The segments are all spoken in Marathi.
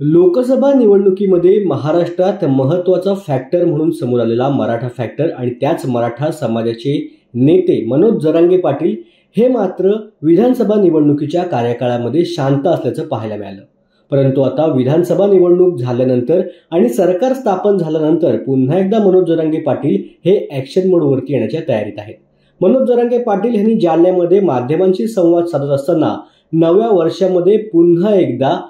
लोकसभा निवडणुकीमध्ये महाराष्ट्रात महत्त्वाचा फॅक्टर म्हणून समोर आलेला मराठा फॅक्टर आणि त्याच मराठा समाजाचे नेते मनोज जरांगे पाटील हे मात्र विधानसभा निवडणुकीच्या कार्यकाळामध्ये शांत असल्याचं पाहायला मिळालं। परंतु आता विधानसभा निवडणूक झाल्यानंतर आणि सरकार स्थापन झाल्यानंतर पुन्हा एकदा मनोज जरांगे पाटील हे ॲक्शन मोडवरती येण्याच्या तयारीत आहेत। मनोज जरांगे पाटील यांनी जालन्यामध्ये माध्यमांशी संवाद साधत असताना नव्या वर्षामध्ये पुन्हा एकदा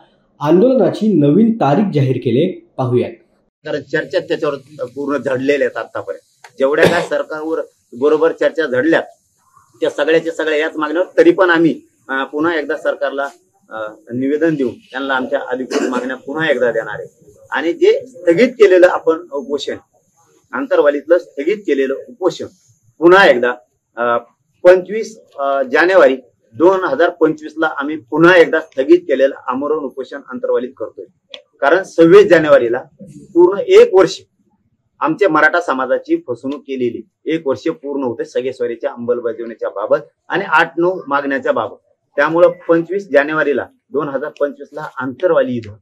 आंदोलनाची नवीन तारीख जाहीर केले। पाहूयात। कारण चर्चा त्याच्यावर पूर्ण झडलेल्या आहेत। आतापर्यंत जेवढ्या काय सरकारवर बरोबर चर्चा झडल्यात त्या सगळ्याच्या सगळ्या याच मागण्यावर, तरी पण आम्ही पुन्हा एकदा सरकारला निवेदन देऊन त्यांना आमच्या अधिकृत मागण्या पुन्हा एकदा देणार आहे। आणि जे स्थगित केलेलं आपण उपोषण, आंतरवालीतलं स्थगित केलेलं उपोषण पुन्हा एकदा 25 जानेवारी 2025 ला आम्ही पुन्हा एकदा स्थगित केलेलं आमरण उपोषण आंतरवालीत करतोय। कारण 26 जानेवारीला पूर्ण 1 वर्ष आमच्या मराठा समाजाची फसवणूक केलेली 1 वर्ष पूर्ण होते सगळेश्वरीच्या अंमलबजावणीच्या बाबत आणि 8-9 मागण्याच्या बाबत। त्यामुळे 25 जानेवारीला 2025 ला आंतरवाली इथं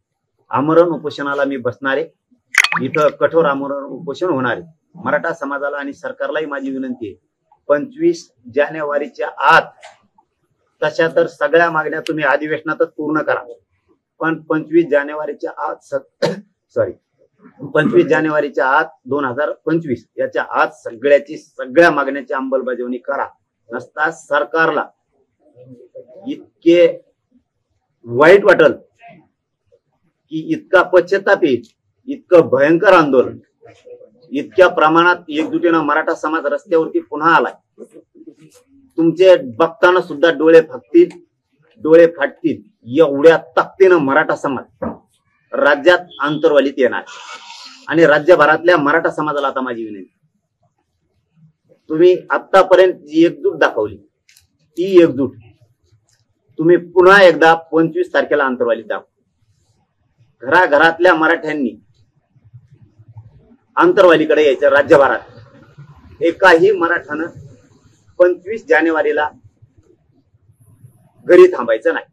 आमरण उपोषणाला मी बसणार आहे। इथं कठोर आमरण उपोषण होणार आहे। मराठा समाजाला आणि सरकारलाही माझी विनंती आहे, 25 जानेवारीच्या आत तशा तर सगळ्या मागण्या तुम्ही अधिवेशनातच पूर्ण करा, पण 25 जानेवारीच्या आत 25 जानेवारीच्या आत 2025 याच्या आत सगळ्या मागण्याची अंमलबजावणी करा। नसता सरकारला इतके वाईट वाटल की इतका पश्चाताप येईल, इतकं भयंकर आंदोलन, इतक्या प्रमाणात एकजुटीनं मराठा समाज रस्त्यावरती पुन्हा आलाय। तुमचे बघताना सुद्धा डोळे फाटतील एवढ्या ताकदीनं मराठा समाज राज्यात आंतरवालीत येणार। आणि राज्यभरातल्या मराठा समाजाला आता माझी विनंती, तुम्ही आतापर्यंत जी एकजूट दाखवली ती एकजूट तुम्ही पुन्हा एकदा 25 तारखेला आंतरवालीत दाखवा। घराघरातल्या मराठ्यांनी आंतरवालीकडे यायचं। राज्यभरात एकाही मराठानं 25 जानेवारीला घरी थांबायचं नाही।